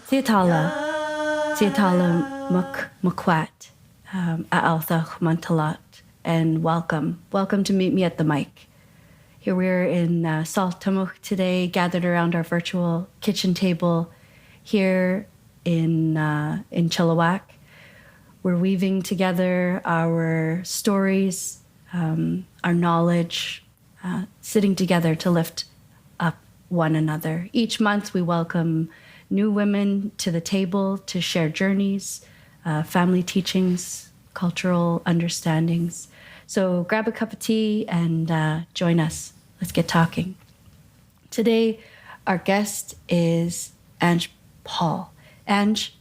Tiatala Mukwat, Aaltha Mantalat, and welcome. Welcome to Meet Me at the Mic. Here we're in Saltamuc today, gathered around our virtual kitchen table here in Chilliwack. We're weaving together our stories, our knowledge, sitting together to lift up one another. Each month we welcome new women to the table to share journeys, family teachings, cultural understandings. So grab a cup of tea and join us. Let's get talking. Today, our guest is Ange Paul. Ange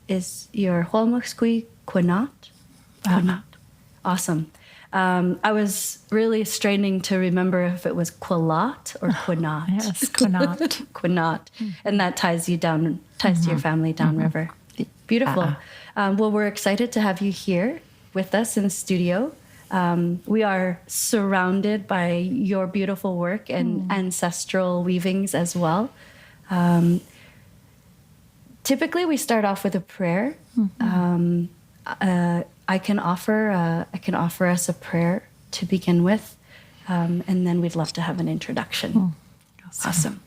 is your Hualmuxqui Quinat? Quinat. Awesome. I was really straining to remember if it was Quillat or Quinat. Yes, Quinat. Quinat. And that ties to your family downriver. Beautiful. Well, we're excited to have you here with us in the studio. We are surrounded by your beautiful work and ancestral weavings as well. Typically, we start off with a prayer. I can offer us a prayer to begin with, and then we'd love to have an introduction. Awesome.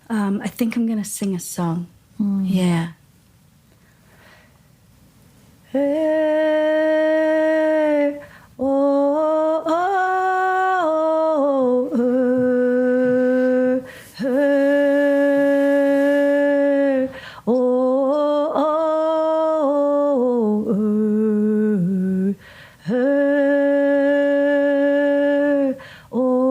I think I'm going to sing a song. Yeah. Hey, oh, oh, oh, hey, oh, oh, hey, oh,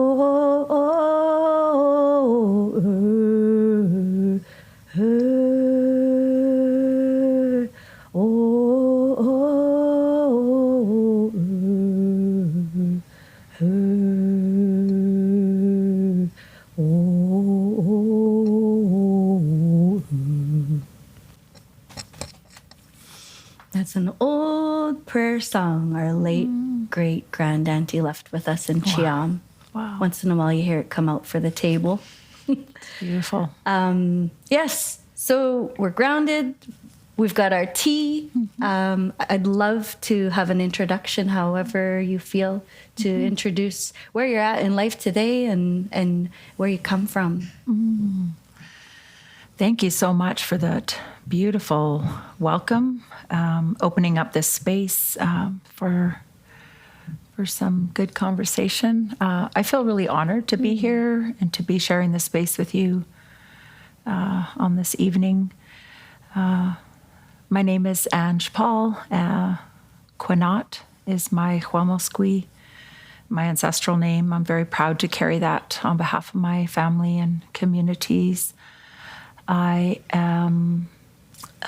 That's an old prayer song our late great grand auntie left with us in Chiam. Wow. Once in a while you hear it come out for the table. Beautiful. Yes, so we're grounded. We've got our tea. I'd love to have an introduction, however you feel, to introduce where you're at in life today and where you come from. Thank you so much for that beautiful welcome, opening up this space for some good conversation. I feel really honored to be here and to be sharing this space with you on this evening. My name is Ange Paul. Quinat is my Hualmuxqui, my ancestral name. I'm very proud to carry that on behalf of my family and communities. I am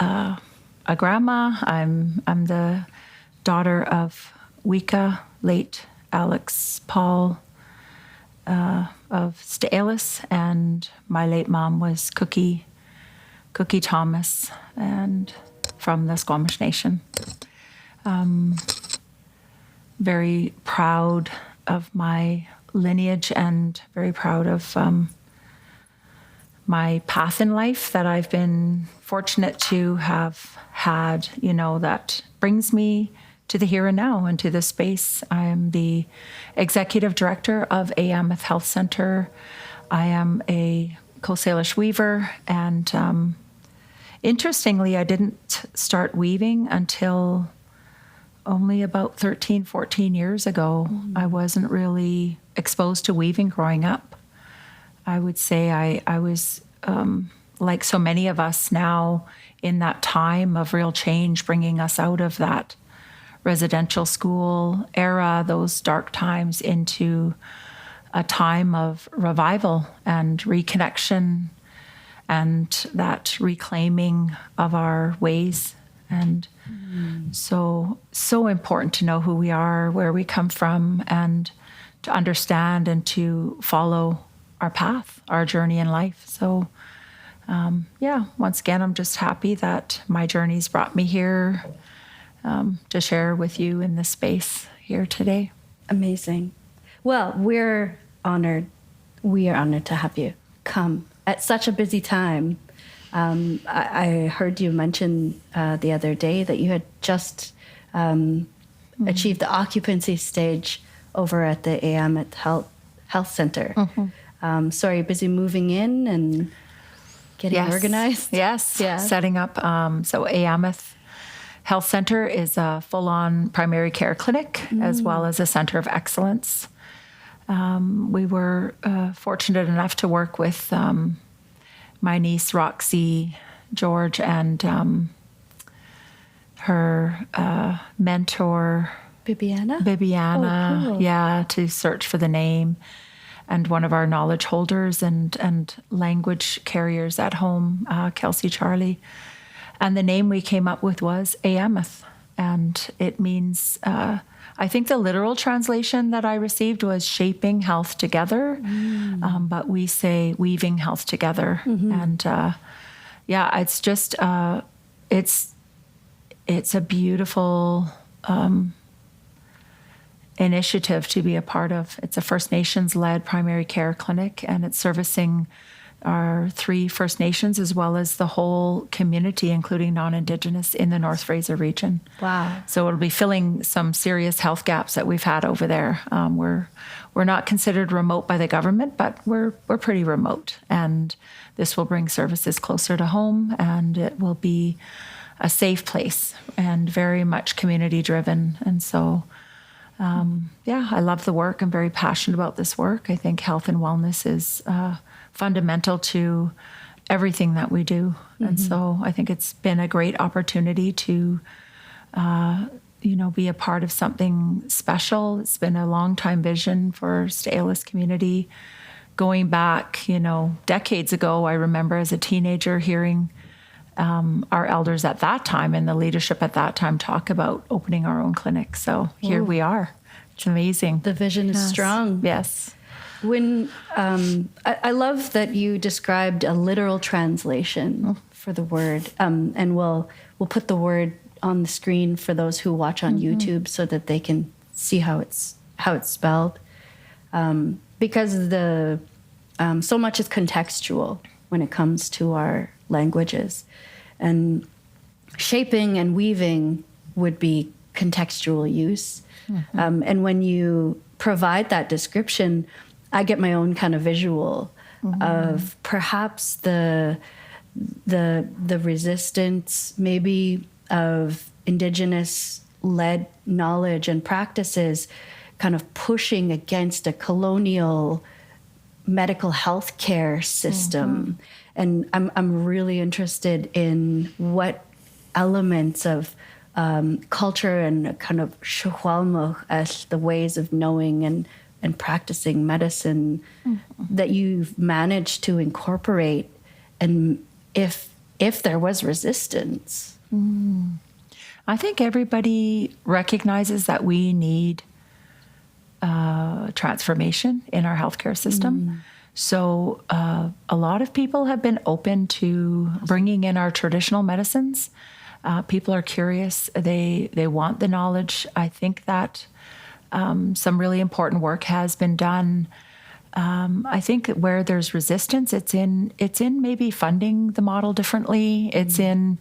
a grandma. I'm the daughter of Wika, late Alex Paul of Staelis, and my late mom was Cookie Thomas, and from the Squamish Nation. Very proud of my lineage and very proud of my path in life that I've been fortunate to have had, that brings me to the here and now and to this space. I am the executive director of Mammoth Health Center. I am a Coast Salish weaver, and interestingly, I didn't start weaving until only about 13, 14 years ago. I wasn't really exposed to weaving growing up. I would say I was, like so many of us now, in that time of real change, bringing us out of that residential school era, those dark times, into a time of revival and reconnection and that reclaiming of our ways. And so important to know who we are, where we come from, and to understand and to follow our path, our journey in life. So, once again, I'm just happy that my journey's brought me here to share with you in this space here today. Amazing. Well, we are honored to have you come at such a busy time. I heard you mention the other day that you had just achieved the occupancy stage over at the Ayamet Health Center. So are you busy moving in and getting organized? Yes. Yeah. Setting up. So Ayamet Health Center is a full-on primary care clinic as well as a center of excellence. We were fortunate enough to work with my niece Roxy George and her mentor Bibiana? Bibiana, Oh, cool. to search for the name, and one of our knowledge holders and language carriers at home, Kelsey Charlie. And the name we came up with was Ayamet, and it means, I think the literal translation that I received was shaping health together, but we say weaving health together. And it's just, it's a beautiful initiative to be a part of. It's a First Nations-led primary care clinic, and it's servicing our 3 First Nations as well as the whole community, including non-Indigenous in the North Fraser region. Wow. So it'll be filling some serious health gaps that we've had over there. We're not considered remote by the government, but we're pretty remote, and this will bring services closer to home, and it will be a safe place and very much community driven. And so I love the work. I'm very passionate about this work. I think health and wellness is fundamental to everything that we do. And so I think it's been a great opportunity to, be a part of something special. It's been a long time vision for St'alis community. Going back, decades ago, I remember as a teenager hearing our elders at that time and the leadership at that time talk about opening our own clinic. So here we are. It's amazing. The vision is strong. Yes. When I love that you described a literal translation for the word, and we'll put the word on the screen for those who watch on YouTube so that they can see how it's spelled, because the so much is contextual when it comes to our languages, and shaping and weaving would be contextual use, and when you provide that description, I get my own kind of visual of perhaps the resistance maybe of Indigenous-led knowledge and practices kind of pushing against a colonial medical health care system. And I'm really interested in what elements of culture and kind of shuhwalmuch as the ways of knowing and practicing medicine that you've managed to incorporate, and if there was resistance. I think everybody recognizes that we need transformation in our healthcare system. So a lot of people have been open to bringing in our traditional medicines. People are curious. They want the knowledge. I think that some really important work has been done. I think that where there's resistance, it's in maybe funding the model differently. It's in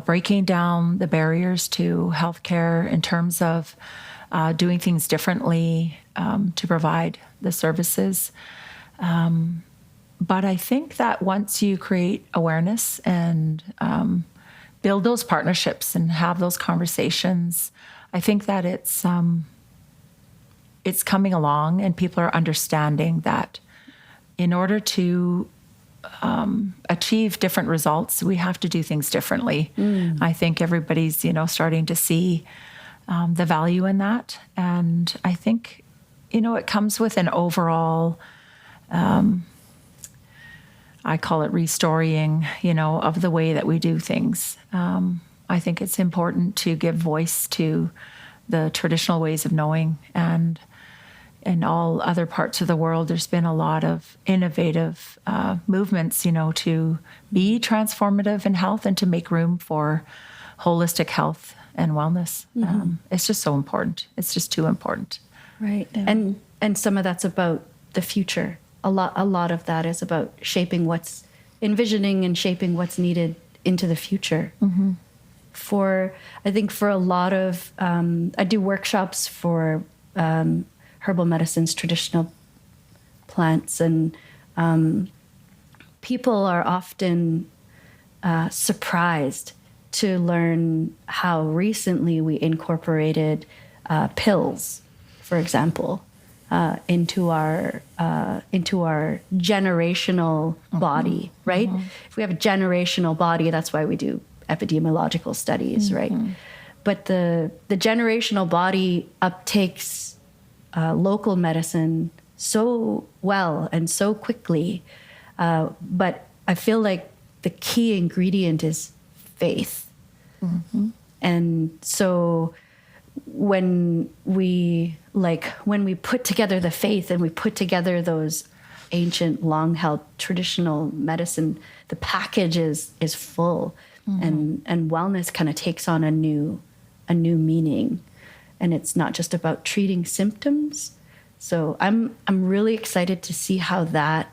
breaking down the barriers to healthcare in terms of doing things differently to provide the services. But I think that once you create awareness and build those partnerships and have those conversations, I think that it's coming along, and people are understanding that in order to achieve different results, we have to do things differently. I think everybody's, starting to see the value in that. And I think, it comes with an overall, I call it restoring, of the way that we do things. I think it's important to give voice to the traditional ways of knowing, and in all other parts of the world, there's been a lot of innovative movements, to be transformative in health and to make room for holistic health and wellness. It's just so important. It's just too important. Right. And some of that's about the future a lot of that is about envisioning and shaping what's needed into the future. I think for a lot of, I do workshops for herbal medicines, traditional plants, and people are often surprised to learn how recently we incorporated pills, for example, into our generational body, right? If we have a generational body, that's why we do epidemiological studies, right? But the generational body uptakes local medicine so well and so quickly, but I feel like the key ingredient is faith. And so when we put together the faith and we put together those ancient, long-held traditional medicine, the package is full, and wellness kind of takes on a new meaning, and it's not just about treating symptoms. So I'm really excited to see how that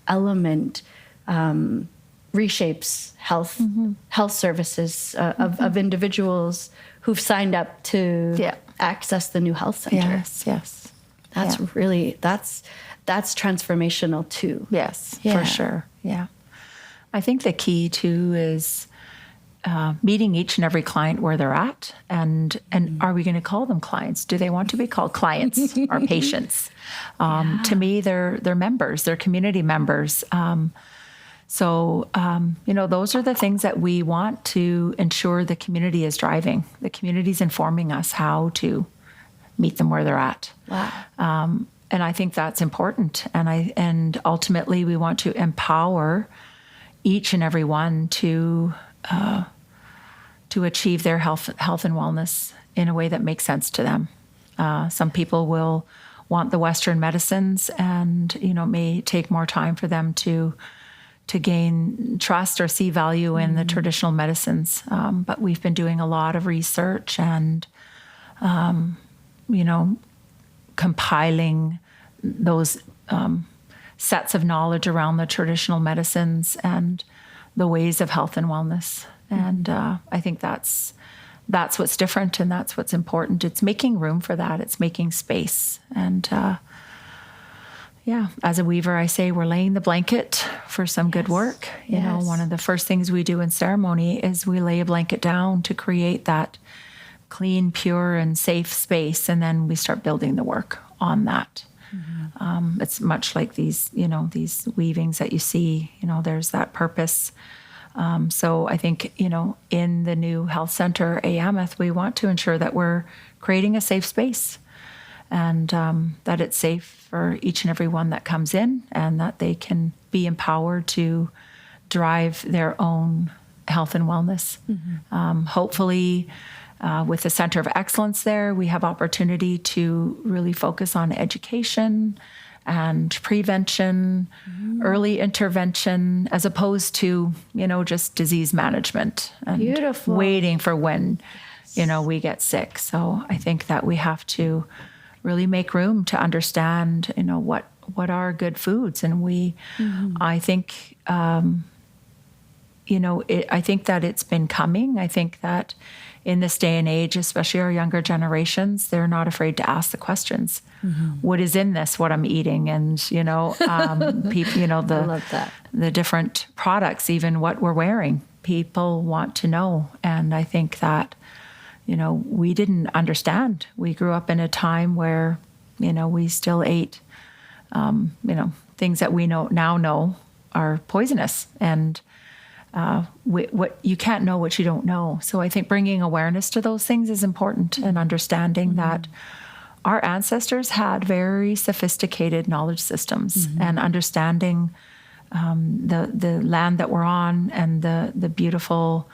element reshapes health services of individuals who've signed up to access the new health center. Yes. That's really that's transformational too. Yes, for sure. Yeah. I think the key too is meeting each and every client where they're at, and are we going to call them clients? Do they want to be called clients or patients? To me, they're members, they're community members. So those are the things that we want to ensure the community is driving. The community is informing us how to meet them where they're at. Wow. And I think that's important. And ultimately, we want to empower each and every one to achieve their health and wellness in a way that makes sense to them. Some people will want the Western medicines, and may take more time for them to gain trust or see value in the traditional medicines. But we've been doing a lot of research and compiling those sets of knowledge around the traditional medicines and the ways of health and wellness. And I think that's what's different, and that's what's important. It's making room for that. It's making space. And as a weaver, I say we're laying the blanket for some good work. You know, one of the first things we do in ceremony is we lay a blanket down to create that clean, pure, and safe space, and then we start building the work on that. It's much like these weavings that you see. There's that purpose. So I think, in the new health center, Ayamoth, we want to ensure that we're creating a safe space, and that it's safe for each and every one that comes in, and that they can be empowered to drive their own health and wellness. Hopefully, with the Center of Excellence there, we have opportunity to really focus on education and prevention, early intervention, as opposed to, just disease management and waiting for when, we get sick. So I think that we have to really make room to understand, what are good foods. And I think, I think that it's been coming. I think that in this day and age, especially our younger generations, they're not afraid to ask the questions. What is in this, what I'm eating? And, people, I love that. The different products, even what we're wearing, people want to know. And I think that, we didn't understand. We grew up in a time where, we still ate, things that we now know are poisonous. And what you can't know what you don't know. So I think bringing awareness to those things is important, and understanding that our ancestors had very sophisticated knowledge systems, and understanding the land that we're on, and the beautiful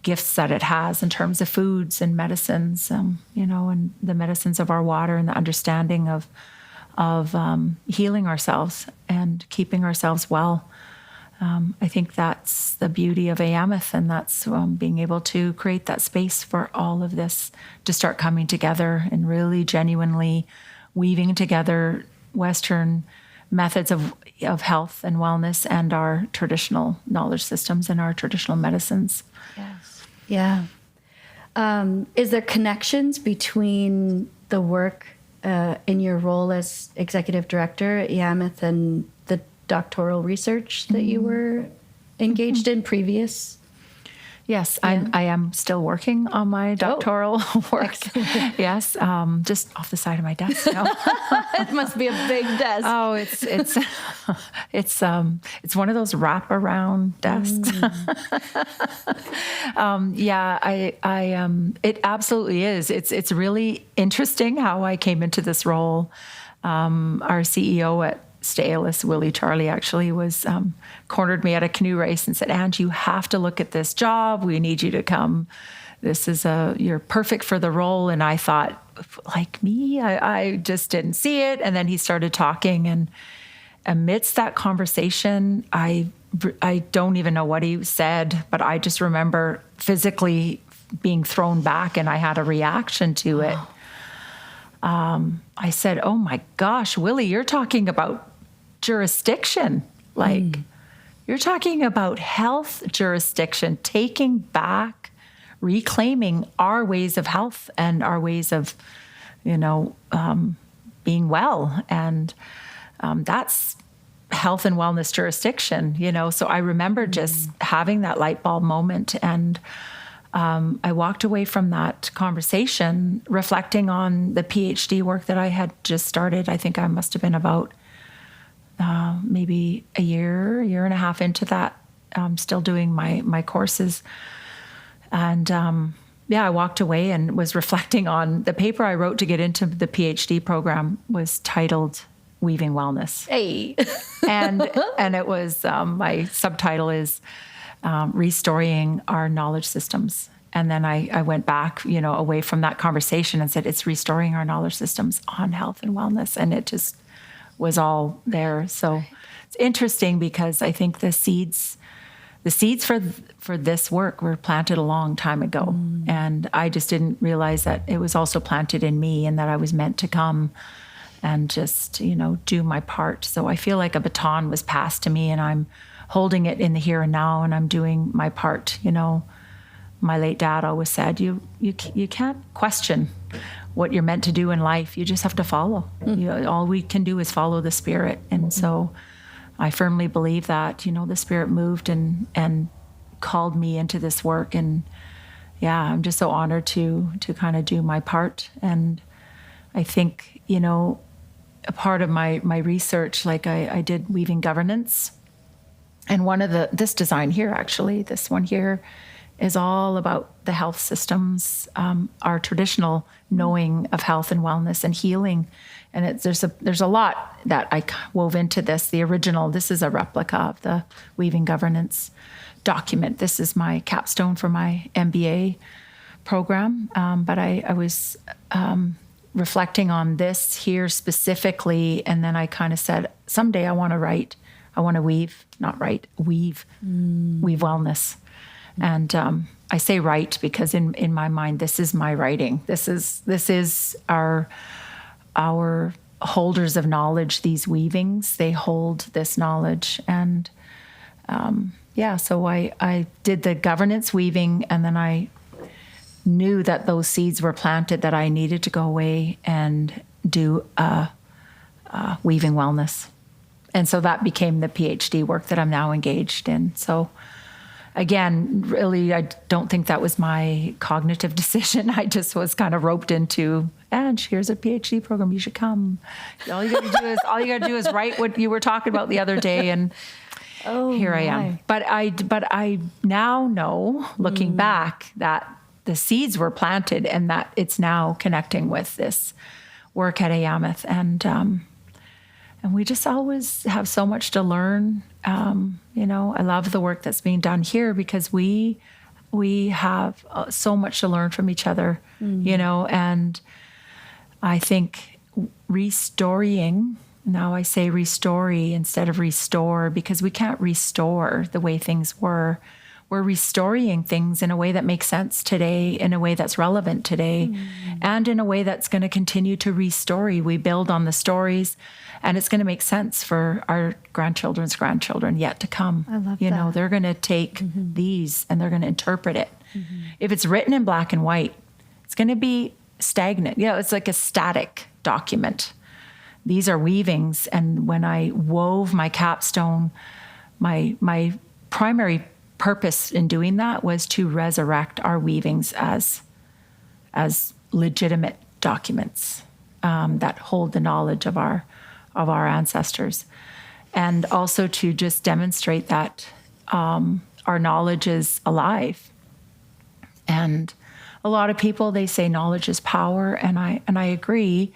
gifts that it has in terms of foods and medicines, and the medicines of our water, and the understanding of healing ourselves and keeping ourselves well. I think that's the beauty of Ayamoth, and that's being able to create that space for all of this to start coming together and really genuinely weaving together Western methods of health and wellness and our traditional knowledge systems and our traditional medicines. Yes. Yeah. Is there connections between the work in your role as executive director at Yammoth and the doctoral research that you were engaged in previous? Yes, I am still working on my doctoral work. Excellent. Yes, just off the side of my desk now. It must be a big desk. Oh, it's one of those wraparound desks. It absolutely is. It's really interesting how I came into this role. Our CEO at Staelis, Willie Charlie, actually was cornered me at a canoe race and said, "Ange, you have to look at this job. We need you to come. You're perfect for the role." And I thought, like me, I just didn't see it. And then he started talking, and amidst that conversation, I don't even know what he said, but I just remember physically being thrown back, and I had a reaction to it. I said, "Oh my gosh, Willie, you're talking about jurisdiction. Like, you're talking about health jurisdiction, taking back, reclaiming our ways of health and our ways of, being well. And that's health and wellness jurisdiction, So I remember just having that light bulb moment, and I walked away from that conversation reflecting on the PhD work that I had just started. I think I must have been about maybe a year and a half into that, still doing my courses. And I walked away and was reflecting on the paper I wrote to get into the PhD program was titled Weaving Wellness. Hey. and it was, my subtitle is Restoring Our Knowledge Systems. And then I went back, away from that conversation and said, it's restoring our knowledge systems on health and wellness. And it just was all there. So it's interesting because I think the seeds for this work were planted a long time ago. And I just didn't realize that it was also planted in me and that I was meant to come and just, do my part. So I feel like a baton was passed to me, and I'm holding it in the here and now, and I'm doing my part. My late dad always said, you can't question what you're meant to do in life. You just have to follow. All we can do is follow the Spirit. And so I firmly believe that, the Spirit moved and called me into this work. And I'm just so honored to kind of do my part. And I think, a part of my research, like I did weaving governance. And one of this design here, actually, this one here, is all about the health systems, our traditional knowing of health and wellness and healing. And there's a lot that I wove into this. The original, this is a replica of the weaving governance document. This is my capstone for my MBA program. But I was reflecting on this here specifically, and then I kind of said, someday I want to weave wellness. And I say write because in my mind, this is my writing. This is our holders of knowledge. These weavings, they hold this knowledge. And so I did the governance weaving, and then I knew that those seeds were planted, that I needed to go away and do weaving wellness. And so that became the PhD work that I'm now engaged in. So again, really, I don't think that was my cognitive decision. I just was kind of roped into, and here's a PhD program, you should come. All you gotta do is write what you were talking about the other day, and here I am. But I now know, looking back, that the seeds were planted and that it's now connecting with this work at Yammoth. And we just always have so much to learn. I love the work that's being done here because we have so much to learn from each other, and I think restoring, now I say restory instead of restore, because we can't restore the way things were. we're restoring things in a way that makes sense today, in a way that's relevant today, and in a way that's going to continue to restory. We build on the stories, and it's going to make sense for our grandchildren's grandchildren yet to come. I love you that. know, they're going to take these and they're going to interpret it. If it's written in black and white, it's going to be stagnant. You know, it's like a static document. These are weavings, and when I wove my capstone, my primary purpose in doing that was to resurrect our weavings as legitimate documents that hold the knowledge of our ancestors, and also to just demonstrate that our knowledge is alive. And a lot of people, they say knowledge is power, and I agree.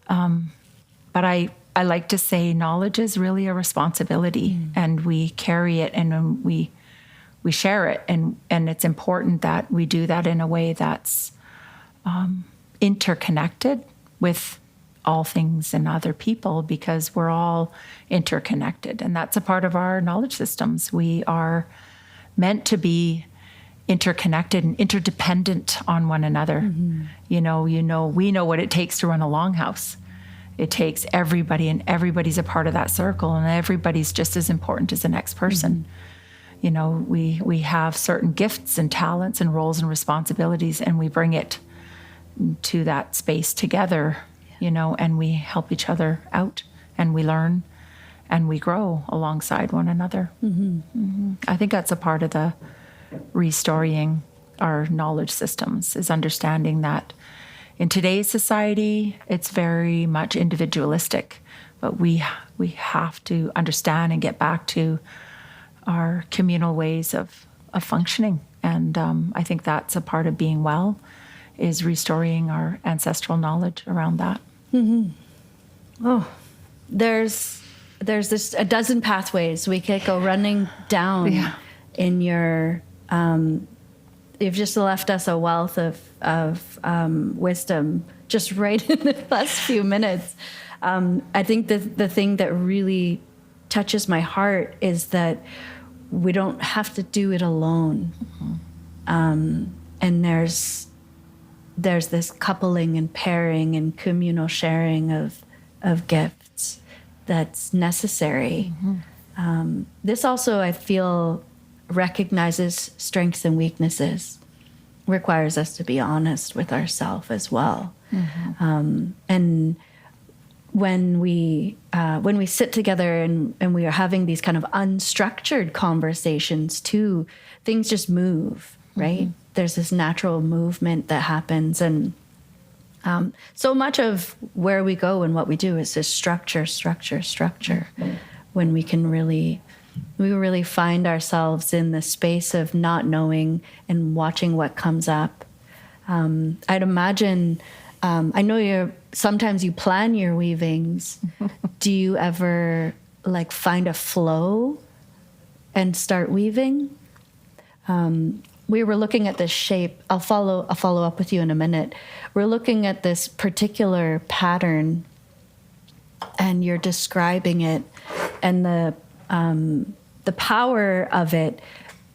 But I like to say knowledge is really a responsibility, and we carry it and we share it, and it's important that we do that in a way that's interconnected with all things and other people, because we're all interconnected, and that's a part of our knowledge systems. We are meant to be interconnected and interdependent on one another. We know what it takes to run a longhouse. It takes everybody, and everybody's a part of that circle, and everybody's just as important as the next person. You know, we have certain gifts and talents and roles and responsibilities, and we bring it to that space together, you know, and we help each other out, and we learn and we grow alongside one another. I think that's a part of the restoring our knowledge systems, is understanding that in today's society, it's very much individualistic, but we have to understand and get back to our communal ways of functioning. And I think that's a part of being well, is restoring our ancestral knowledge around that. Oh, there's this a dozen pathways we could go running down in your. You've just left us a wealth of wisdom just right in the last few minutes. I think the thing that really touches my heart is that we don't have to do it alone. And there's this coupling and pairing and communal sharing of gifts that's necessary. This also, I feel, recognizes strengths and weaknesses, requires us to be honest with ourselves as well. And when we sit together and we are having these kind of unstructured conversations too, things just move, right? There's this natural movement that happens, and so much of where we go and what we do is this structure. When we can really find ourselves in the space of not knowing and watching what comes up. I'd imagine, I know sometimes you plan your weavings. Do you ever find a flow and start weaving? We were looking at this shape. I'll follow up with you in a minute. We're looking at this particular pattern, and you're describing it, and the power of it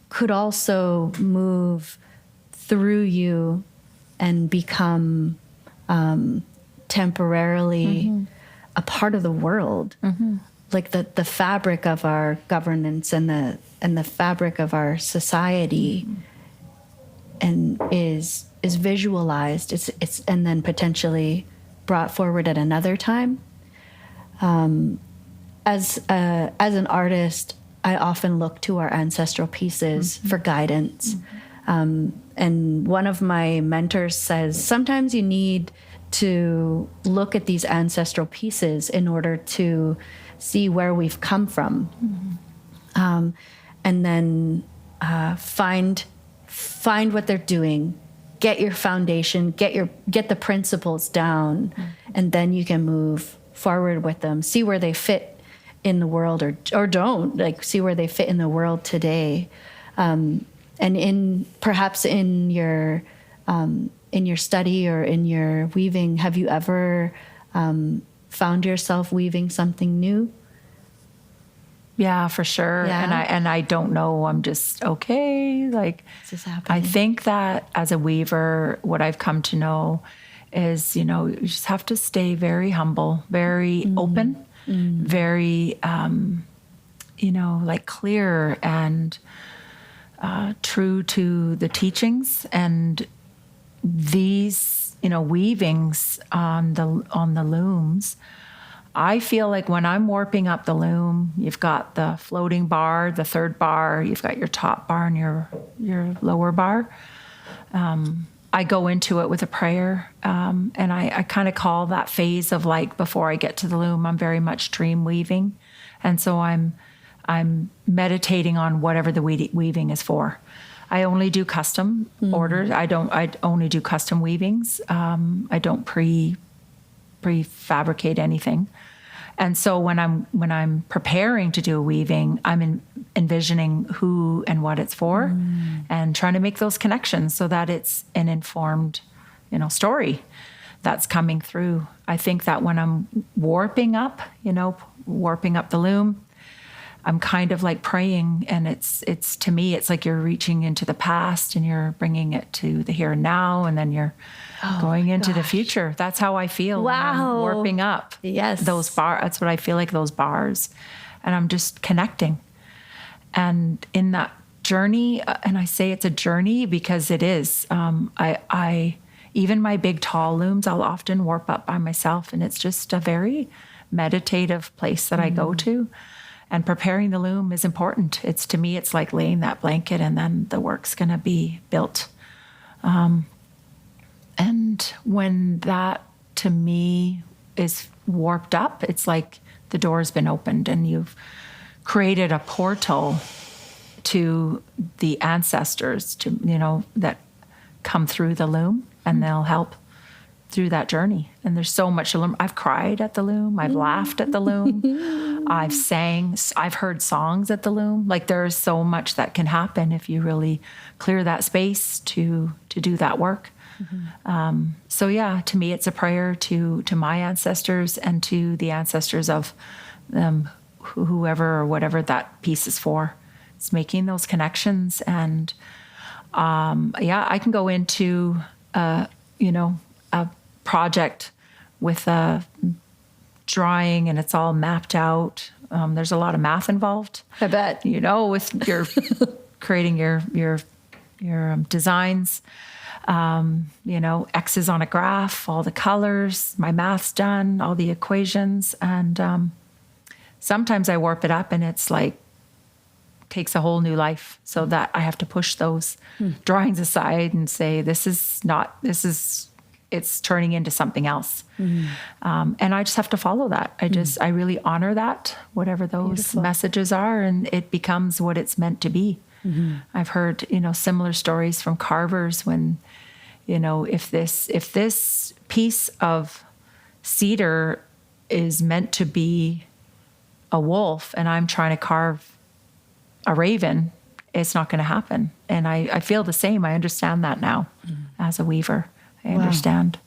could also move through you and become temporarily a part of the world, like the fabric of our governance and the fabric of our society, and is visualized. It's and then potentially brought forward at another time. As an artist, I often look to our ancestral pieces for guidance. And one of my mentors says, sometimes you need to look at these ancestral pieces in order to see where we've come from. And then find what they're doing, get your foundation, get the principles down, and then you can move forward with them, see where they fit in the world, or don't, see where they fit in the world today. And perhaps in your study or in your weaving, have you ever found yourself weaving something new? Yeah, for sure. Yeah. And I don't know. I'm just okay. Like, This is happening. I think that as a weaver, what I've come to know is, you know, you just have to stay very humble, very open, very, you know, like clear and true to the teachings. And these, you know, weavings on the looms, I feel like when I'm warping up the loom, you've got the floating bar, the third bar, you've got your top bar and your lower bar. I go into it with a prayer, and I kind of call that phase of like before I get to the loom, I'm very much dream weaving, and so I'm meditating on whatever the weaving is for. I only do custom orders. I only do custom weavings. I don't prefabricate anything. And so when I'm preparing to do a weaving, I'm envisioning who and what it's for, and trying to make those connections so that it's an informed, you know, story that's coming through. I think that when I'm warping up the loom, I'm kind of like praying, and it's to me, it's like you're reaching into the past and you're bringing it to the here and now, and then you're going into the future. That's how I feel when I'm warping up. Yes. Those bars. That's what I feel like, those bars. And I'm just connecting. And in that journey, and I say it's a journey because it is, I even my big tall looms, I'll often warp up by myself, and it's just a very meditative place that I go to. And preparing the loom is important. It's, to me, it's like laying that blanket and then the work's going to be built. And when that, to me, is warped up, it's like the door's been opened and you've created a portal to the ancestors, to, you know, that come through the loom, and they'll help through that journey. And there's so much to learn. I've cried at the loom. I've laughed at the loom. I've sang. I've heard songs at the loom. Like, there's so much that can happen if you really clear that space to do that work. So yeah, to me, it's a prayer to my ancestors and to the ancestors of whoever or whatever that piece is for. It's making those connections. And yeah, I can go into you know, a project with a drawing and it's all mapped out. There's a lot of math involved. I bet. You know, with your creating your designs. You know, X's on a graph, all the colors, my math's done, all the equations. And sometimes I warp it up and it's like, takes a whole new life, so that I have to push those drawings aside and say, it's turning into something else. And I just have to follow that. I really honor that, whatever those messages are, and it becomes what it's meant to be. I've heard, you know, similar stories from carvers when, you know, if this piece of cedar is meant to be a wolf and I'm trying to carve a raven, it's not going to happen. And I feel the same. I understand that now as a weaver. I understand.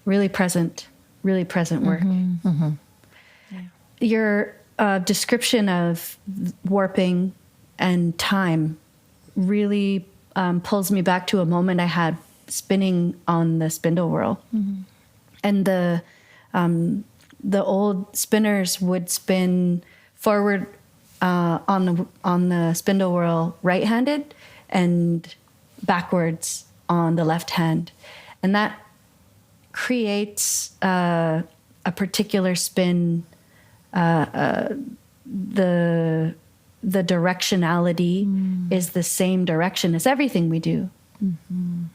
Really present work. Yeah. Your description of warping and time really pulls me back to a moment I had spinning on the spindle whorl. And the old spinners would spin forward on the spindle whorl right-handed and backwards on the left hand. And that creates a particular spin. The directionality is the same direction as everything we do.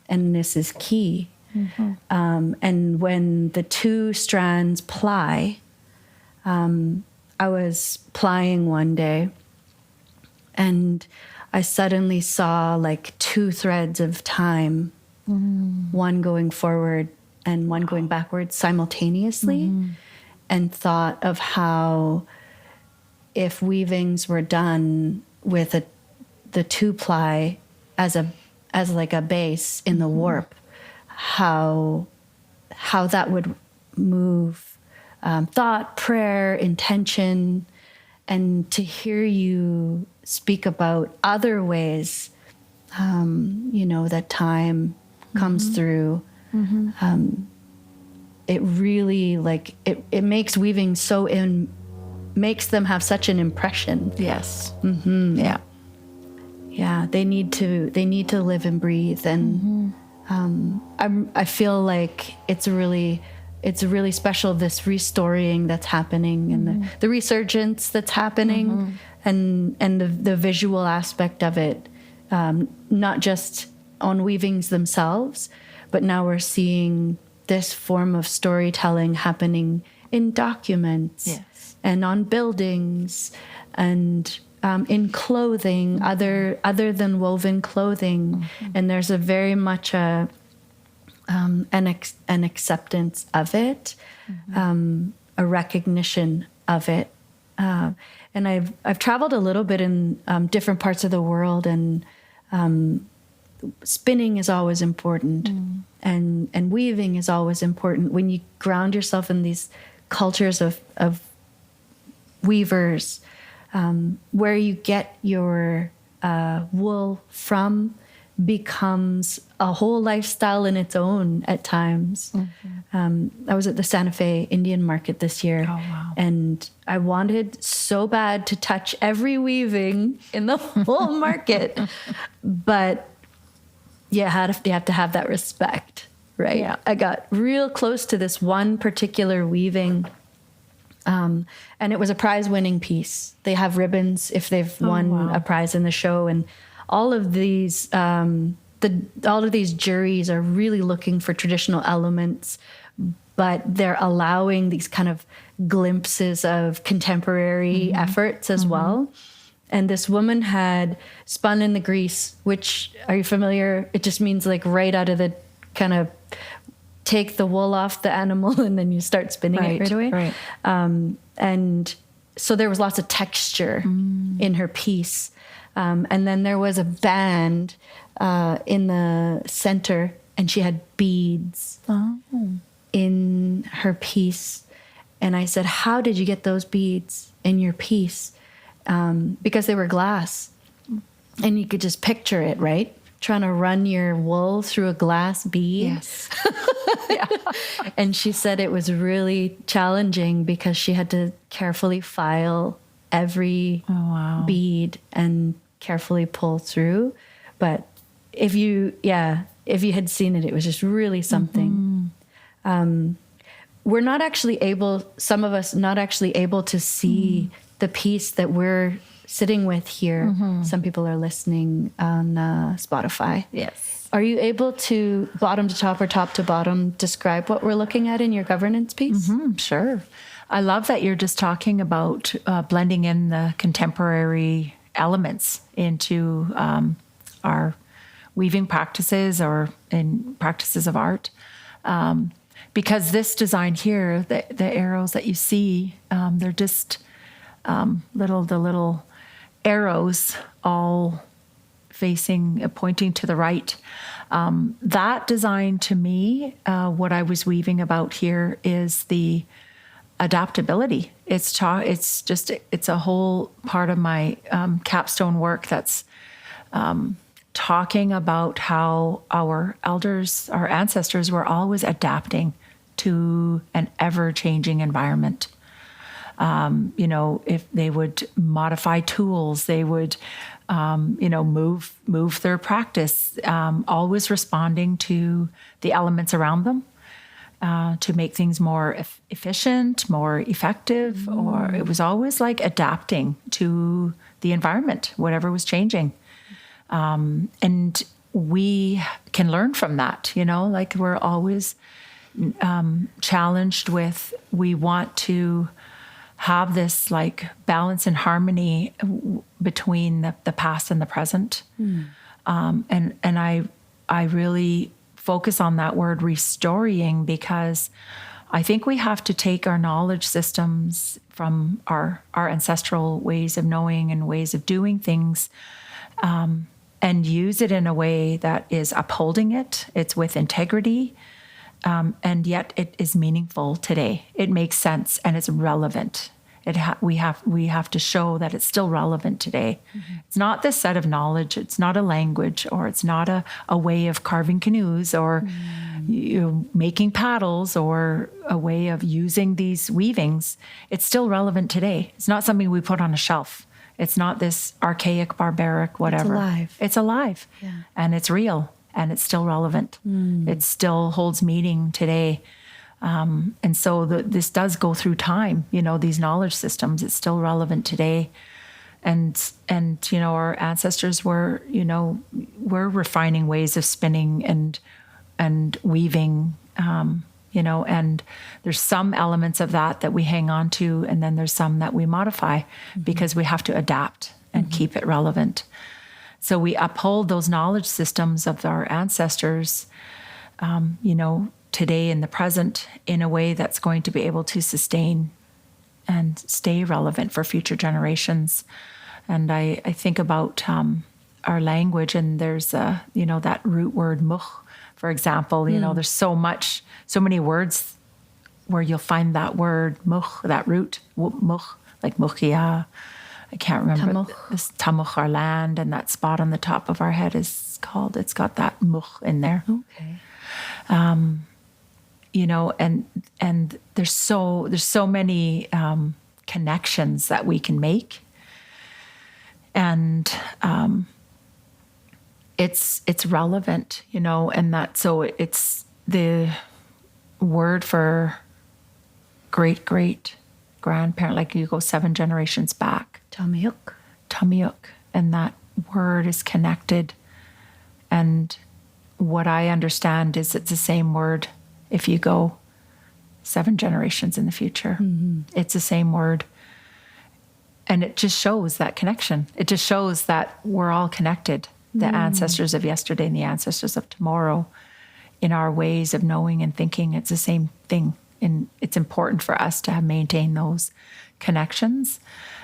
And this is key. And when the two strands ply, I was plying one day and I suddenly saw like two threads of time, one going forward and one going backwards simultaneously, and thought of how if weavings were done with the two ply as like a base in the warp, how that would move thought, prayer, intention, and to hear you speak about other ways, that time comes through. It really it makes weaving makes them have such an impression. Yes. Yeah, they need to live and breathe, and I feel like it's really special, this restoring that's happening, and the resurgence that's happening, and the visual aspect of it, not just on weavings themselves, but now we're seeing this form of storytelling happening in documents and on buildings and in clothing, other than woven clothing. And there's a very much an acceptance of it, a recognition of it. And I've traveled a little bit in different parts of the world, and spinning is always important, and weaving is always important. When you ground yourself in these cultures of weavers, where you get your wool from becomes a whole lifestyle in its own at times. I was at the Santa Fe Indian Market this year, and I wanted so bad to touch every weaving in the whole market, but you have to have that respect, right? Yeah. I got real close to this one particular weaving, and it was a prize-winning piece. They have ribbons if they've won a prize in the show, and all of these juries are really looking for traditional elements, but they're allowing these kind of glimpses of contemporary efforts as well. And this woman had spun in the grease, which, are you familiar? It just means like right out of the kind of take the wool off the animal and then you start spinning it right away. Right. And so there was lots of texture in her piece. And then there was a band in the center, and she had beads in her piece. And I said, how did you get those beads in your piece? Because they were glass. And you could just picture it, right? Trying to run your wool through a glass bead. Yes. And she said it was really challenging because she had to carefully file every bead and carefully pull through. But if you had seen it, it was just really something. We're not actually some of us not actually able to see the piece that we're sitting with here. Some people are listening on Spotify. Yes. Are you able to, bottom to top or top to bottom, describe what we're looking at in your governance piece? Sure. I love that you're just talking about blending in the contemporary elements into our weaving practices or in practices of art. Because this design here, the arrows that you see, they're just little arrows all pointing to the right. That design, to me, what I was weaving about here is the adaptability. It's a whole part of my capstone work that's talking about how our elders, our ancestors, were always adapting to an ever-changing environment. If they would modify tools, they would, move their practice, always responding to the elements around them, to make things more efficient, more effective, or it was always like adapting to the environment, whatever was changing. And we can learn from that, like we're always challenged with, we want to have this like balance and harmony between the past and the present. And I really focus on that word restoring, because I think we have to take our knowledge systems from our ancestral ways of knowing and ways of doing things, and use it in a way that is upholding it. It's with integrity, and yet it is meaningful today. It makes sense and it's relevant. We have to show that it's still relevant today. It's not this set of knowledge. It's not a language, or it's not a way of carving canoes, or making paddles, or a way of using these weavings. It's still relevant today. It's not something we put on a shelf. It's not this archaic, barbaric, whatever. It's alive. It's alive. Yeah. And it's real, and it's still relevant. It still holds meaning today. And so this does go through time, these knowledge systems. It's still relevant today. And our ancestors were refining ways of spinning and weaving, and there's some elements of that we hang on to, and then there's some that we modify because we have to adapt and keep it relevant. So we uphold those knowledge systems of our ancestors, today in the present, in a way that's going to be able to sustain and stay relevant for future generations. And I think about our language, and there's that root word much, for example. There's so many words where you'll find that word much, that root much, like muchia. I can't remember this tamuch, our land, and that spot on the top of our head it's got that much in there. Okay. And there's so many connections that we can make, and it's relevant, and that, so it's the word for great grandparent, like you go 7 generations back. Tamiyuk, and that word is connected. And what I understand is it's the same word if you go 7 generations in the future. It's the same word. And it just shows that connection. It just shows that we're all connected, the ancestors of yesterday and the ancestors of tomorrow, in our ways of knowing and thinking. It's the same thing. And it's important for us to maintain those connections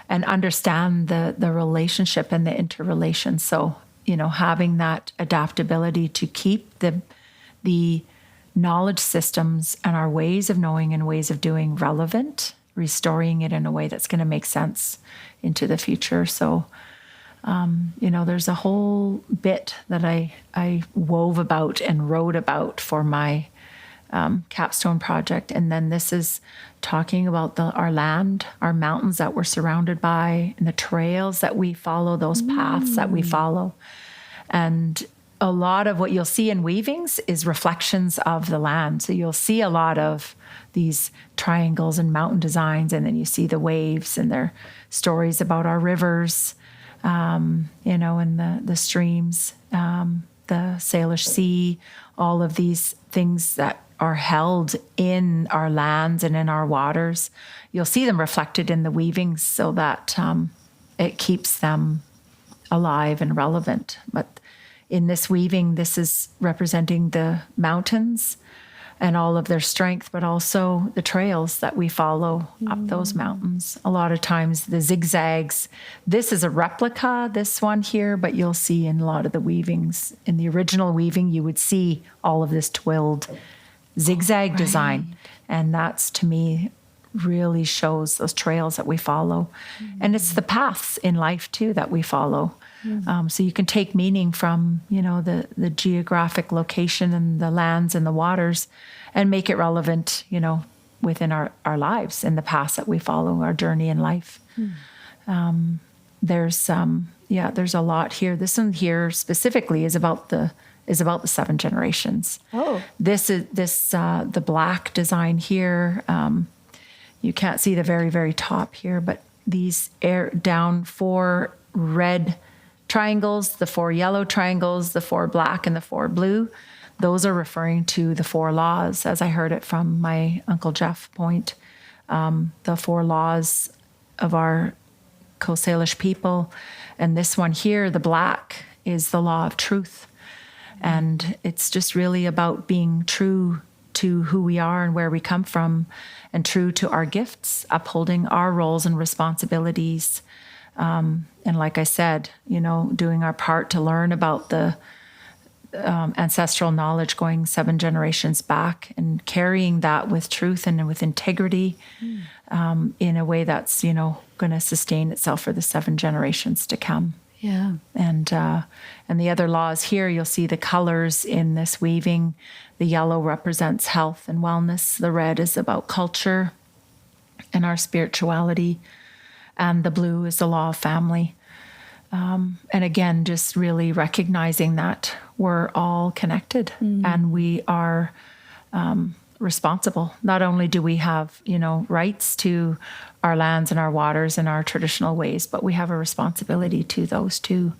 and understand the relationship and the interrelation. So, having that adaptability to keep the knowledge systems and our ways of knowing and ways of doing relevant, restoring it in a way that's going to make sense into the future. So, there's a whole bit that I wove about and wrote about for my capstone project. And then this is talking about our land, our mountains that we're surrounded by, and the trails that we follow, those paths that we follow. And a lot of what you'll see in weavings is reflections of the land. So you'll see a lot of these triangles and mountain designs, and then you see the waves, and their stories about our rivers, and the streams, the Salish Sea, all of these things that are held in our lands and in our waters. You'll see them reflected in the weavings, so that it keeps them alive and relevant. But in this weaving, this is representing the mountains and all of their strength, but also the trails that we follow up those mountains. A lot of times the zigzags, this is a replica, this one here, but you'll see in a lot of the weavings, in the original weaving, you would see all of this twilled zigzag design. And that's, to me, really shows those trails that we follow. And it's the paths in life too that we follow. So you can take meaning from, the geographic location and the lands and the waters, and make it relevant, within our lives and the paths that we follow, our journey in life. There's a lot here. This one here specifically is about the 7 generations. Oh, this is the black design here. You can't see the very, very top here, but these down 4 red triangles, the 4 yellow triangles, the 4 black, and the 4 blue. Those are referring to the 4 laws, as I heard it from my Uncle Jeff Point. The 4 laws of our Coast Salish people. And this one here, the black, is the law of truth. And it's just really about being true to who we are and where we come from, and true to our gifts, upholding our roles and responsibilities. And like I said, doing our part to learn about ancestral knowledge going 7 generations back and carrying that with truth and with integrity in a way that's, going to sustain itself for the 7 generations to come. Yeah. And the other laws here, you'll see the colors in this weaving. The yellow represents health and wellness. The red is about culture and our spirituality. And the blue is the law of family. And again, just really recognizing that we're all connected and we are responsible. Not only do we have, rights to our lands and our waters and our traditional ways, but we have a responsibility to those too.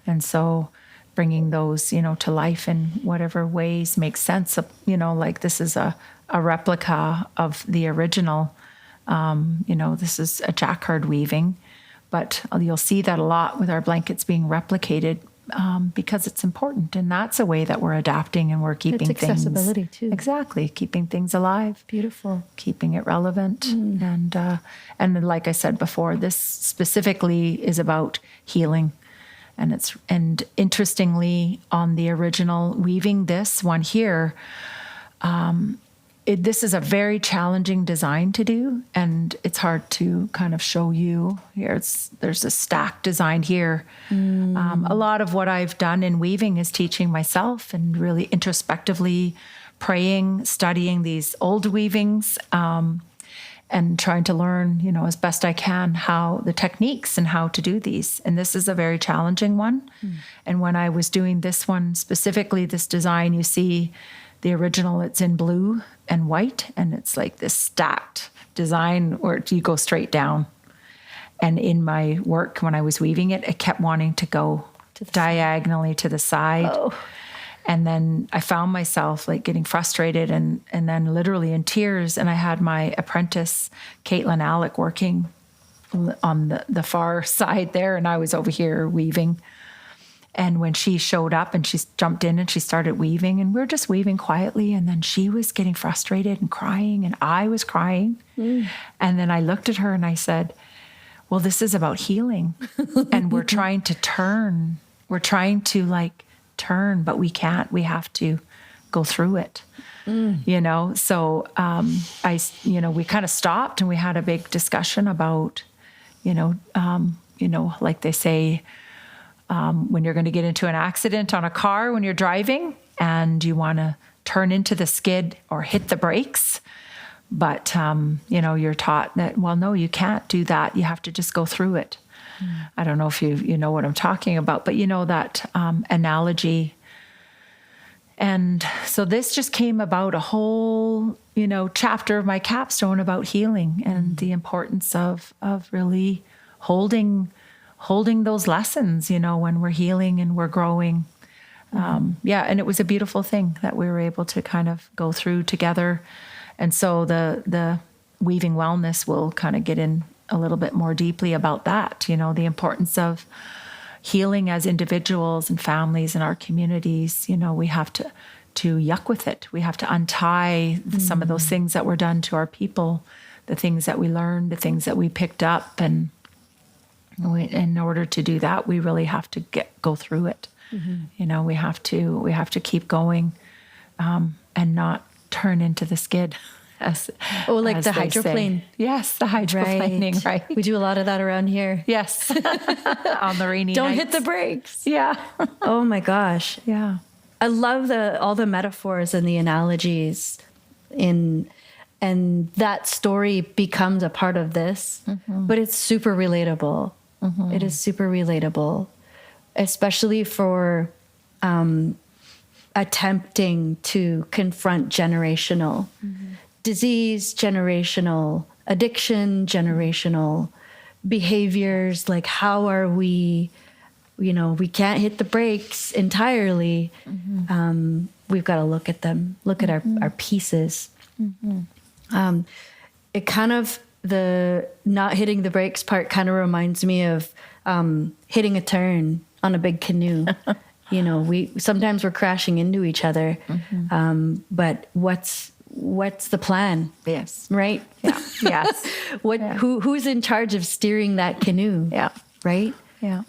And so bringing those, to life in whatever ways makes sense. Like this is a replica of the original. This is a jacquard weaving. But you'll see that a lot with our blankets being replicated because it's important. And that's a way that we're adapting and we're keeping it's accessibility things. too. Exactly. Keeping things alive. Beautiful. Keeping it relevant. And like I said before, this specifically is about healing. And interestingly, on the original weaving, this one here, this is a very challenging design to do, and it's hard to kind of show you here. There's a stack design here. A lot of what I've done in weaving is teaching myself and really introspectively praying, studying these old weavings, and trying to learn, as best I can how the techniques and how to do these. And this is a very challenging one. And when I was doing this one specifically, this design, you see the original, it's in blue and white, and it's like this stacked design where you go straight down. And in my work, when I was weaving it, it kept wanting to go diagonally to the side. Oh. And then I found myself like getting frustrated and then literally in tears. And I had my apprentice, Carrielynn Alec, working on the far side there, and I was over here weaving. And when she showed up and she jumped in and she started weaving, and we were just weaving quietly, and then she was getting frustrated and crying, and I was crying. And then I looked at her and I said, well, this is about healing. And we're trying to turn. We're trying to turn, but we can't. We have to go through it. So we kind of stopped and we had a big discussion about, like they say, when you're going to get into an accident on a car when you're driving and you want to turn into the skid or hit the brakes, but you're taught that, well, no, you can't do that. You have to just go through it. I don't know if you know what I'm talking about, but that analogy. And so this just came about a whole, chapter of my capstone about healing and the importance of really holding those lessons, when we're healing and we're growing. And it was a beautiful thing that we were able to kind of go through together. And so the weaving wellness will kind of get in a little bit more deeply about that, the importance of healing as individuals and families in our communities. We have to yuck with it. We have to untie some of those things that were done to our people, the things that we learned, the things that we picked up, and in order to do that, we really have to go through it. We have to keep going, and not turn into the skid. As the hydroplane. Yes, the hydroplaning, right. We do a lot of that around here. Yes. On the rainy Don't nights. hit the brakes. Yeah. Oh my gosh. Yeah. I love all the metaphors and the analogies and that story becomes a part of this, but it's super relatable. It is super relatable, especially for attempting to confront generational disease, generational addiction, generational behaviors. Like, how are we, we can't hit the brakes entirely. We've got to look at them, look at our pieces. It kind of, the not hitting the brakes part kind of reminds me of hitting a turn on a big canoe. Sometimes we're crashing into each other, but what's the plan? Yes. Right? Yeah. Yes. Who's in charge of steering that canoe? Yeah. Right? Yeah.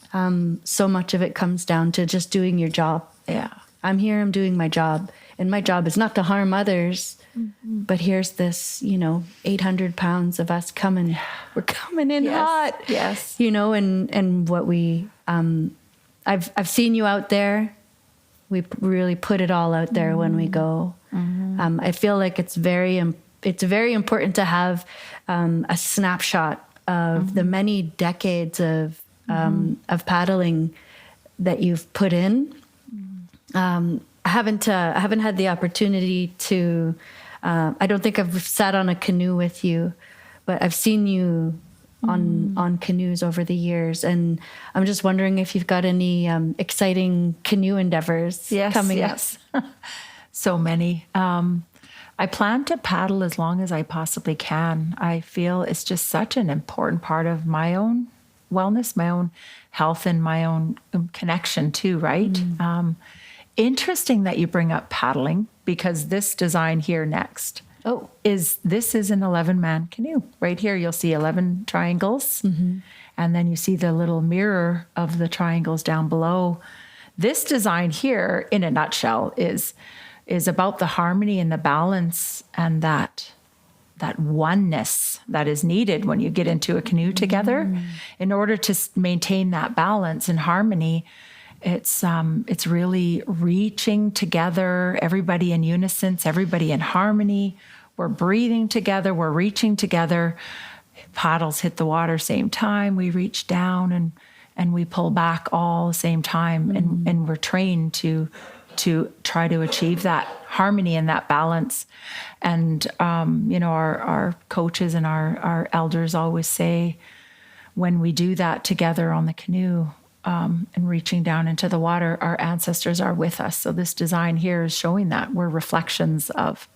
So much of it comes down to just doing your job. Yeah. I'm here, I'm doing my job. And my job is not to harm others. But here's this, 800 pounds of us coming. We're coming in hot. Yes. And what we, I've seen you out there. We really put it all out there when we go. I feel like it's very important to have a snapshot of the many decades of paddling that you've put in. I haven't had the opportunity to. I don't think I've sat on a canoe with you, but I've seen you on canoes over the years, and I'm just wondering if you've got any exciting canoe endeavors coming up. So many. I plan to paddle as long as I possibly can. I feel it's just such an important part of my own wellness, my own health, and my own connection too, right? Interesting that you bring up paddling, because this design here next is an 11-man canoe. Right here, you'll see 11 triangles, and then you see the little mirror of the triangles down below. This design here, in a nutshell, is about the harmony and the balance and that oneness that is needed when you get into a canoe together. In order to maintain that balance and harmony, it's really reaching together, everybody in unison, everybody in harmony. We're breathing together, we're reaching together. Paddles hit the water same time, we reach down and we pull back all the same time. And we're trained to try to achieve that harmony and that balance. And, our coaches and our elders always say, when we do that together on the canoe, and reaching down into the water, our ancestors are with us. So this design here is showing that we're reflections of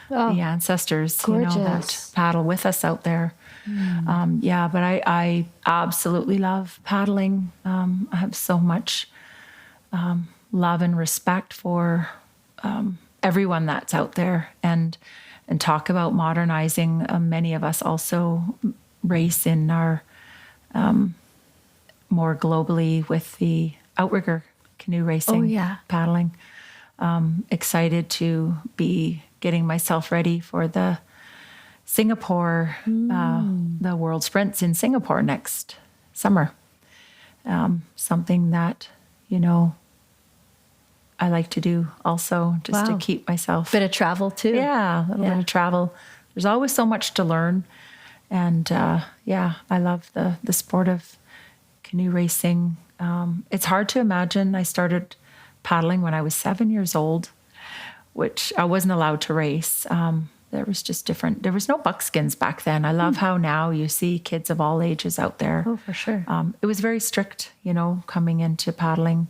the ancestors, that paddle with us out there. But I absolutely love paddling. I have so much love and respect for everyone that's out there, and talk about modernizing. Many of us also race in our more globally with the outrigger canoe racing, paddling. Excited to be getting myself ready for the Singapore, the World Sprints in Singapore next summer. Something that, I like to do also, just to keep myself. Bit of travel too. Yeah, a little bit of travel. There's always so much to learn. And I love the sport of canoe racing. It's hard to imagine. I started paddling when I was 7 years old, which I wasn't allowed to race. There was just different. There was no buckskins back then. I love how now you see kids of all ages out there. Oh, for sure. It was very strict, coming into paddling.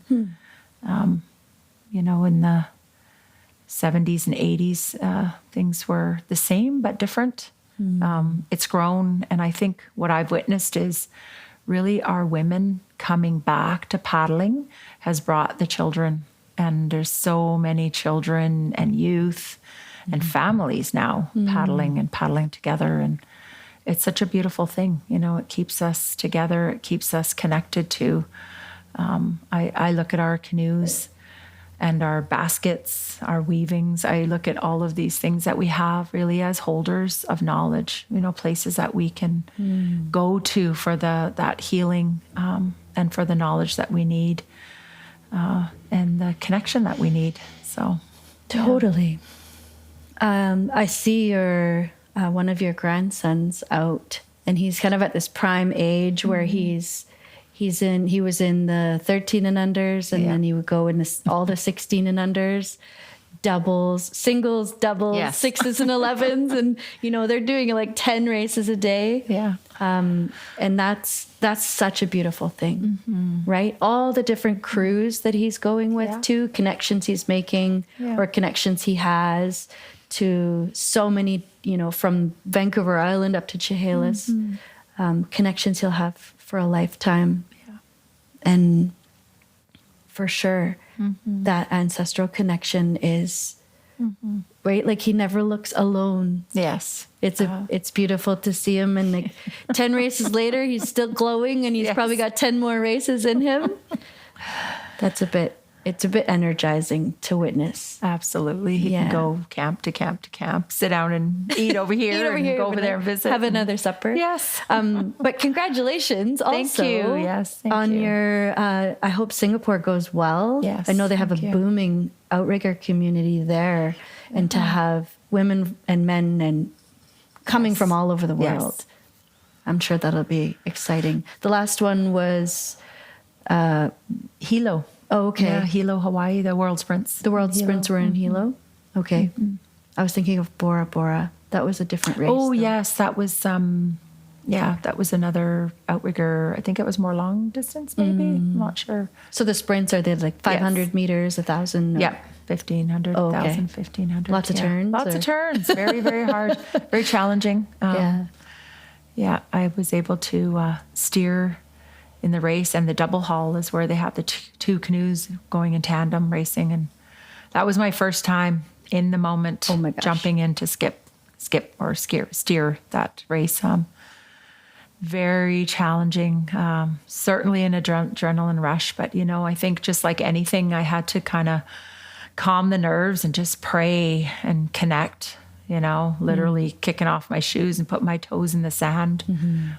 In the 70s and 80s, things were the same but different. It's grown, and I think what I've witnessed is really our women coming back to paddling has brought the children. And there's so many children and youth and families now paddling together. And it's such a beautiful thing. It keeps us together. It keeps us connected to, I look at our canoes and our baskets, our weavings. I look at all of these things that we have really as holders of knowledge, places that we can go to for that healing, and for the knowledge that we need, and the connection that we need. So totally. I see your one of your grandsons out, and he's kind of at this prime age where he was in the 13 and unders, and then he would go in all the 16 and unders, doubles, singles, doubles, 6s and 11s, and they're doing like 10 races a day. And that's such a beautiful thing, right? All the different crews that he's going with too, connections he's making, or connections he has to so many, from Vancouver Island up to Chehalis, connections he'll have for a lifetime. And for sure, that ancestral connection is right. Like he never looks alone. Yes, it's beautiful to see him. And like 10 races later, he's still glowing, and he's probably got 10 more races in him. That's a bit it's a bit energizing to witness. Absolutely. He can go camp to camp to camp, sit down and eat over here and go over there and visit. Have another supper. Yes. But congratulations Thank also. you. Yes. On your, I hope Singapore goes well. Yes. I know they have a booming outrigger community there, and to have women and men and coming from all over the world. Yes. I'm sure that'll be exciting. The last one was Hilo. Oh, okay. Yeah, Hilo, Hawaii, the World Sprints. The World Sprints were in Hilo? Okay. I was thinking of Bora Bora. That was a different race. Oh, though. yes. That was, that was another outrigger. I think it was more long distance, maybe. I'm not sure. So the sprints, are they like 500 meters, 1,000? Yeah. 1,500, 1,000, 1,500. Lots of turns? Lots of turns. Very, very hard. Very challenging. Yeah, I was able to steer in the race, and the double haul is where they have the two canoes going in tandem racing, and that was my first time in the moment jumping in to steer that race. Very challenging, certainly an adrenaline rush, but I think just like anything, I had to kind of calm the nerves and just pray and connect. Literally kicking off my shoes and put my toes in the sand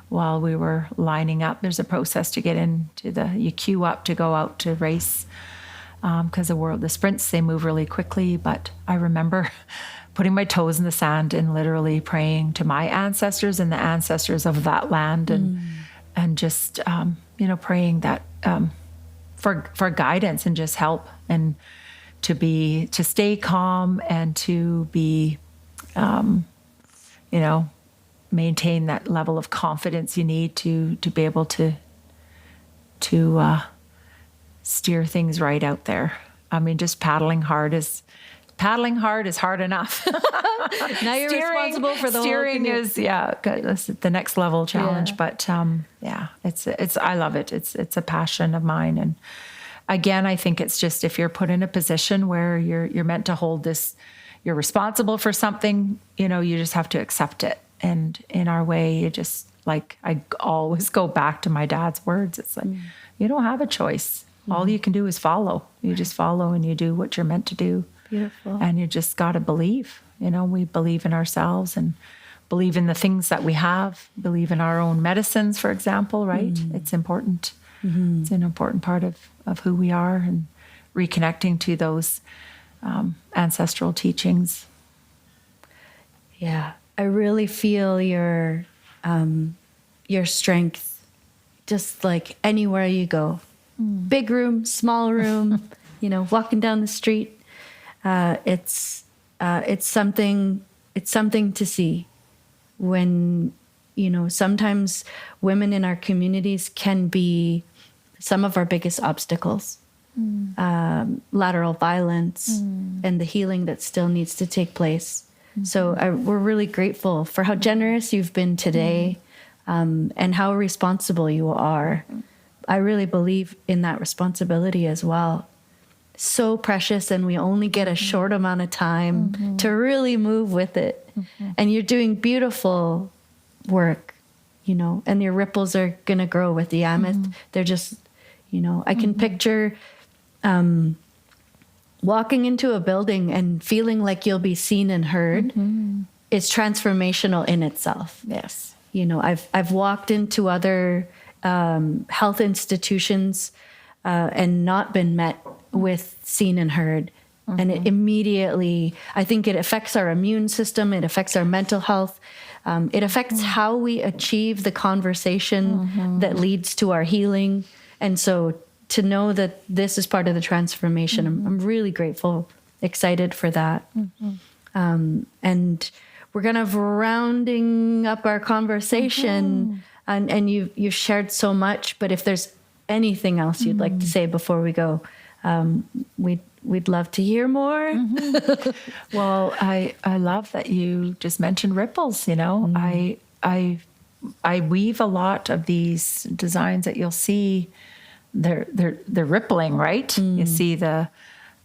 while we were lining up. There's a process to get into you queue up to go out to race because the sprints, they move really quickly. But I remember putting my toes in the sand and literally praying to my ancestors and the ancestors of that land and just, praying that for guidance and just help and to stay calm and to be, maintain that level of confidence you need to be able to steer things right out there. I mean, just paddling hard is hard enough. Now you're responsible for the steering whole is that's the next level challenge. Yeah. But it's I love it. It's a passion of mine, and again, I think it's just if you're put in a position where you're meant to hold this. You're responsible for something, you just have to accept it. And in our way, you just like, I always go back to my dad's words. It's like, you don't have a choice. All you can do is follow. You just follow and you do what you're meant to do. Beautiful. And you just got to believe, we believe in ourselves and believe in the things that we have, believe in our own medicines, for example, right? It's important. It's an important part of who we are, and reconnecting to those ancestral teachings. Yeah, I really feel your strength, just like anywhere you go, big room, small room, walking down the street. It's something to see. When sometimes women in our communities can be some of our biggest obstacles. Lateral violence and the healing that still needs to take place. So we're really grateful for how generous you've been today and how responsible you are. I really believe in that responsibility as well. So precious, and we only get a short amount of time to really move with it. And you're doing beautiful work, and your ripples are going to grow with the Ameth. They're just, I can picture walking into a building and feeling like you'll be seen and heard is transformational in itself. Yes. I've walked into other health institutions and not been met with seen and heard. And it immediately, I think it affects our immune system. It affects our mental health. It affects how we achieve the conversation that leads to our healing. And so to know that this is part of the transformation, I'm really grateful, excited for that. And we're kind of rounding up our conversation, and you've shared so much, but if there's anything else you'd like to say before we go, we'd love to hear more. Well, I love that you just mentioned ripples. I weave a lot of these designs that you'll see. They're rippling, right? You see the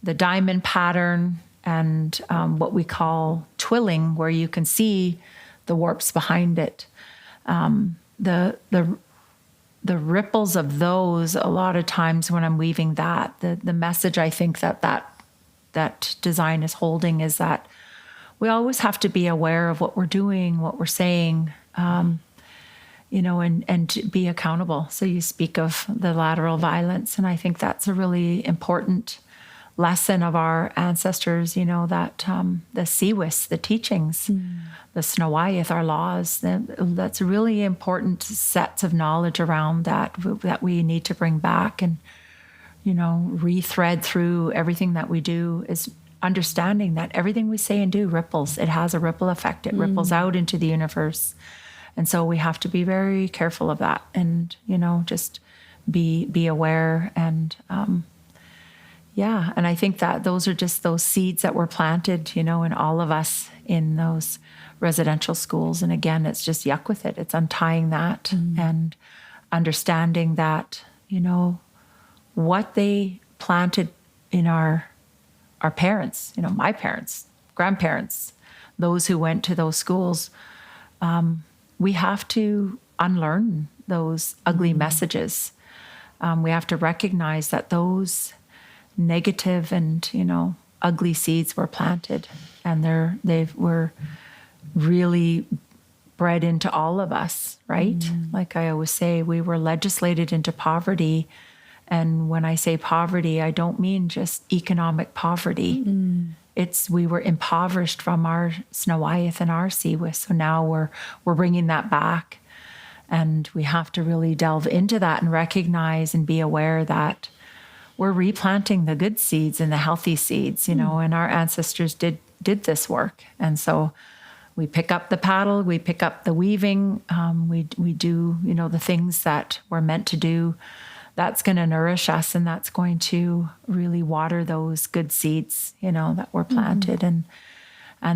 diamond pattern and what we call twilling, where you can see the warps behind it. The the ripples of those, a lot of times when I'm weaving that, the message I think that design is holding is that we always have to be aware of what we're doing, what we're saying, and to be accountable. So you speak of the lateral violence, and I think that's a really important lesson of our ancestors, that the Siwis, the teachings, the Snawaith, our laws, that's really important sets of knowledge around that we need to bring back and, rethread through everything that we do is understanding that everything we say and do ripples. It has a ripple effect. It ripples out into the universe. And so we have to be very careful of that and, just be aware. And, and I think that those are just those seeds that were planted, in all of us in those residential schools. And again, it's just yuck with it. It's untying that and understanding that, what they planted in our parents, my parents, grandparents, those who went to those schools, we have to unlearn those ugly messages. We have to recognize that those negative and, ugly seeds were planted, and they were really bred into all of us, right? Like I always say, we were legislated into poverty. And when I say poverty, I don't mean just economic poverty. We were impoverished from our Snawaith and our Siwis. So now we're bringing that back, and we have to really delve into that and recognize and be aware that we're replanting the good seeds and the healthy seeds, and our ancestors did this work. And so we pick up the paddle, we pick up the weaving, we do, the things that we're meant to do. That's going to nourish us, and that's going to really water those good seeds, that were planted. And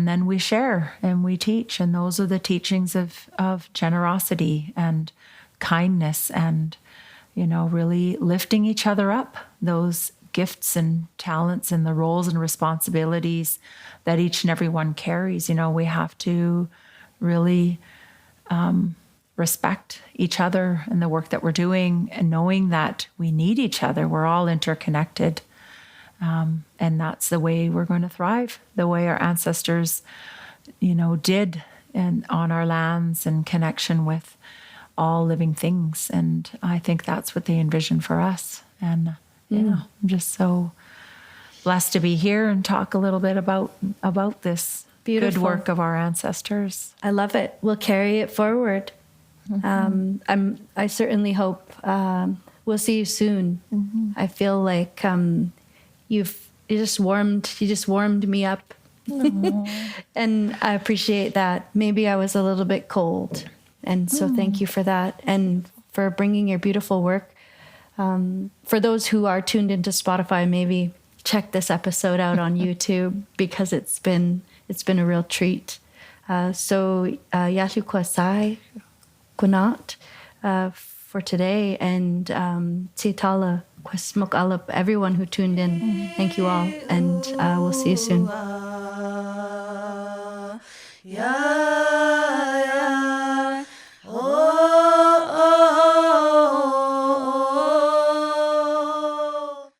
then we share and we teach. And those are the teachings of generosity and kindness and, really lifting each other up, those gifts and talents and the roles and responsibilities that each and every one carries. We have to really respect each other and the work that we're doing, and knowing that we need each other. We're all interconnected. And that's the way we're going to thrive, the way our ancestors, did and on our lands in connection with all living things. And I think that's what they envision for us. And I'm just so blessed to be here and talk a little bit about this good work of our ancestors. I love it. We'll carry it forward. I certainly hope we'll see you soon. I feel like you just warmed me up. And I appreciate that. Maybe I was a little bit cold, and so thank you for that, and for bringing your beautiful work. For those who are tuned into Spotify, maybe check this episode out on YouTube, because it's been a real treat. So Yatu Kwasai Kunat for today, and Titala Kwasmok Alap, everyone who tuned in. Thank you all, and we'll see you soon.